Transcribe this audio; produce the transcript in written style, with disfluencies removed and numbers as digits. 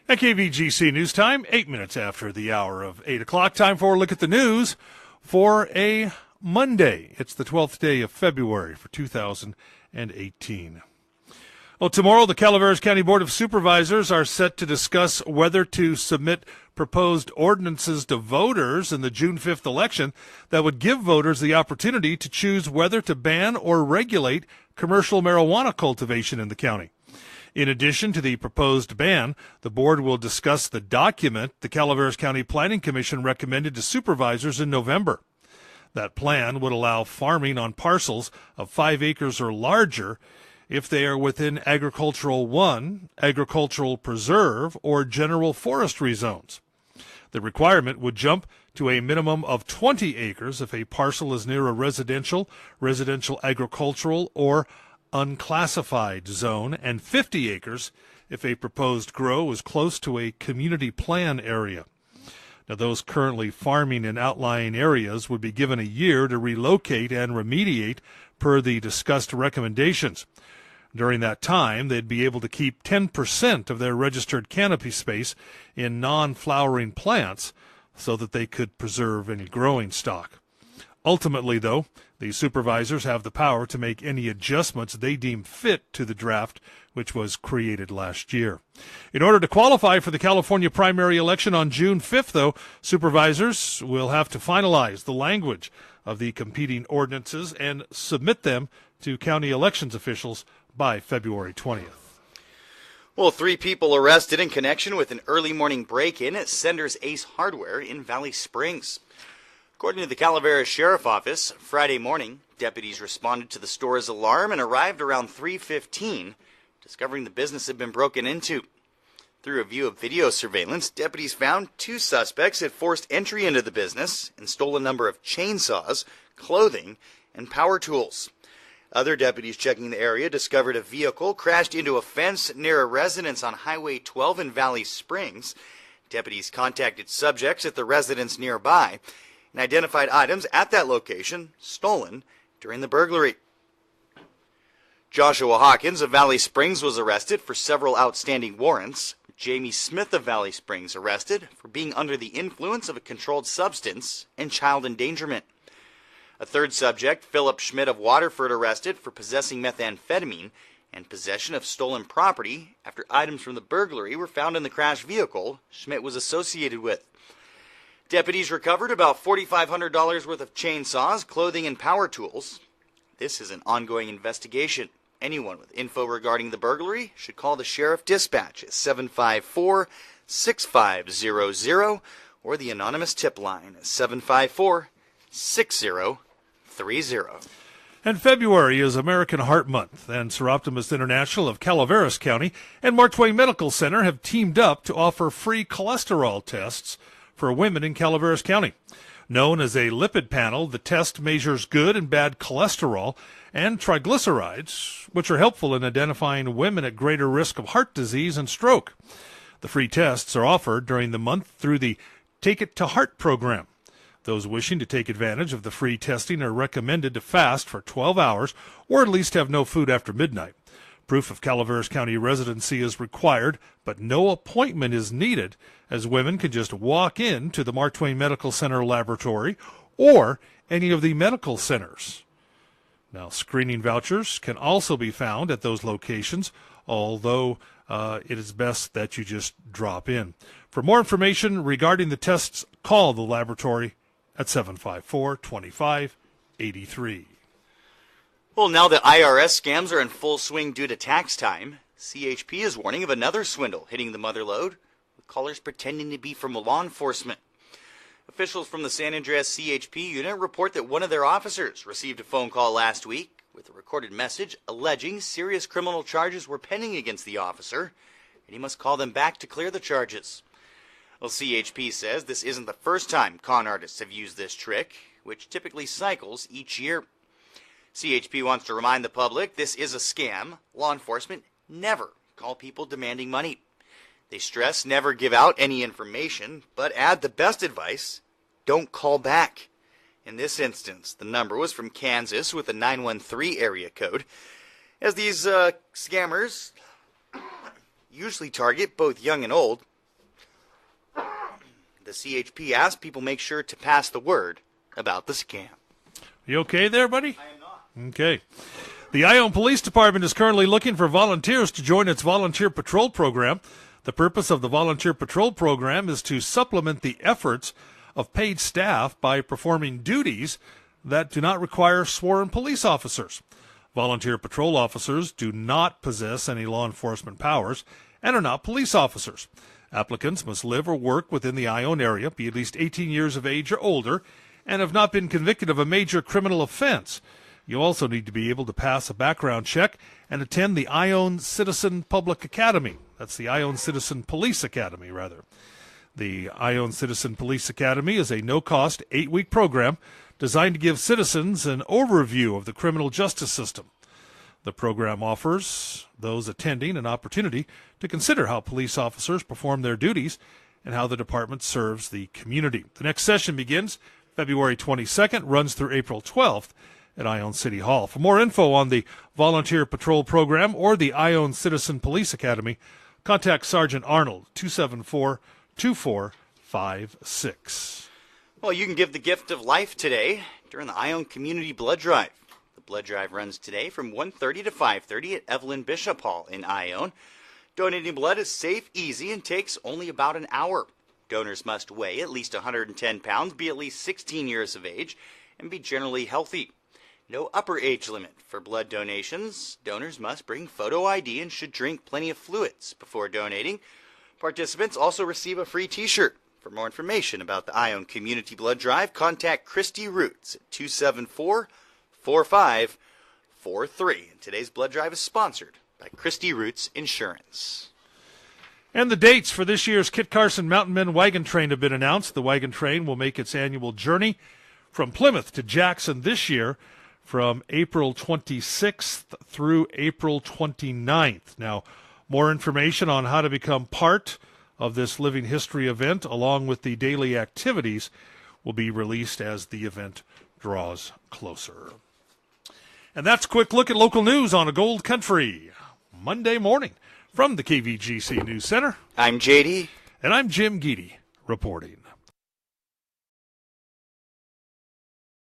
At KVGC News Time, 8 minutes after the hour of 8 o'clock. Time for a look at the news for a Monday. It's the 12th day of February for 2018. Well, tomorrow, the Calaveras County Board of Supervisors are set to discuss whether to submit proposed ordinances to voters in the June 5th election that would give voters the opportunity to choose whether to ban or regulate commercial marijuana cultivation in the county. In addition to the proposed ban, the board will discuss the document the Calaveras County Planning Commission recommended to supervisors in November. That plan would allow farming on parcels of 5 acres or larger if they are within Agricultural 1, Agricultural Preserve, or General Forestry zones. The requirement would jump to a minimum of 20 acres if a parcel is near a residential agricultural, or unclassified zone, and 50 acres if a proposed grow is close to a community plan area. Now, those currently farming in outlying areas would be given a year to relocate and remediate per the discussed recommendations. During that time, they'd be able to keep 10% of their registered canopy space in non-flowering plants so that they could preserve any growing stock. Ultimately, though, the supervisors have the power to make any adjustments they deem fit to the draft which was created last year. In order to qualify for the California primary election on June 5th, though, supervisors will have to finalize the language of the competing ordinances and submit them to county elections officials by February 20th. Well, 3 people arrested in connection with an early morning break-in at Sender's Ace Hardware in Valley Springs. According to the Calaveras Sheriff Office, Friday morning, deputies responded to the store's alarm and arrived around 3:15, discovering the business had been broken into. Through a view of video surveillance, deputies found 2 suspects had forced entry into the business and stole a number of chainsaws, clothing, and power tools. Other deputies checking the area discovered a vehicle crashed into a fence near a residence on Highway 12 in Valley Springs. Deputies contacted subjects at the residence nearby and identified items at that location stolen during the burglary. Joshua Hawkins of Valley Springs was arrested for several outstanding warrants. Jamie Smith of Valley Springs arrested for being under the influence of a controlled substance and child endangerment. A third subject, Philip Schmidt of Waterford, arrested for possessing methamphetamine and possession of stolen property after items from the burglary were found in the crashed vehicle Schmidt was associated with. Deputies recovered about $4,500 worth of chainsaws, clothing, and power tools. This is an ongoing investigation. Anyone with info regarding the burglary should call the Sheriff Dispatch at 754-6500 or the anonymous tip line at 754-6030. And February is American Heart Month, and Seroptimus International of Calaveras County and Mark Twain Medical Center have teamed up to offer free cholesterol tests for women in Calaveras County. Known as a lipid panel, the test measures good and bad cholesterol and triglycerides, which are helpful in identifying women at greater risk of heart disease and stroke. The free tests are offered during the month through the Take It to Heart program. Those wishing to take advantage of the free testing are recommended to fast for 12 hours or at least have no food after midnight. Proof of Calaveras County residency is required, but no appointment is needed, as women can just walk in to the Mark Twain Medical Center laboratory or any of the medical centers. Now, screening vouchers can also be found at those locations, although it is best that you just drop in. For more information regarding the tests, call the laboratory at 754-2583. Well, now that IRS scams are in full swing due to tax time, CHP is warning of another swindle hitting the motherlode, with callers pretending to be from law enforcement. Officials from the San Andreas CHP unit report that one of their officers received a phone call last week with a recorded message alleging serious criminal charges were pending against the officer, and he must call them back to clear the charges. Well, CHP says this isn't the first time con artists have used this trick, which typically cycles each year. CHP wants to remind the public this is a scam. Law enforcement never call people demanding money. They stress never give out any information, but add the best advice, don't call back. In this instance, the number was from Kansas with a 913 area code, as these scammers usually target both young and old, The CHP asked people make sure to pass the word about the scam. You okay there, buddy? I am not. Okay. The Ione Police Department is currently looking for volunteers to join its volunteer patrol program. The purpose of the volunteer patrol program is to supplement the efforts of paid staff by performing duties that do not require sworn police officers. Volunteer patrol officers do not possess any law enforcement powers and are not police officers. Applicants must live or work within the Ione area, be at least 18 years of age or older, and have not been convicted of a major criminal offense. You also need to be able to pass a background check and attend the Ione Citizen Public Academy. That's the Ione Citizen Police Academy, rather. The Ione Citizen Police Academy is a no-cost 8-week program designed to give citizens an overview of the criminal justice system. The program offers those attending an opportunity to consider how police officers perform their duties and how the department serves the community. The next session begins February 22nd, runs through April 12th at Ione City Hall. For more info on the Volunteer Patrol Program or the Ione Citizen Police Academy, contact Sergeant Arnold, 274-2456. Well, you can give the gift of life today during the Ione Community Blood Drive. The blood drive runs today from 1:30 to 5:30 at Evelyn Bishop Hall in Ione. Donating blood is safe, easy, and takes only about an hour. Donors must weigh at least 110 pounds, be at least 16 years of age, and be generally healthy. No upper age limit for blood donations. Donors must bring photo ID and should drink plenty of fluids before donating. Participants also receive a free t-shirt. For more information about the Ione Community Blood Drive, contact Christy Roots at 274-4543. And today's blood drive is sponsored by Christy Roots Insurance. And the dates for this year's Kit Carson Mountain Men Wagon Train have been announced. The wagon train will make its annual journey from Plymouth to Jackson this year from April 26th through April 29th. Now, more information on how to become part of this Living History event, along with the daily activities, will be released as the event draws closer. And that's a quick look at local news on a Gold Country Monday morning. From the KVGC News Center, I'm JD. and I'm Jim Geedy reporting.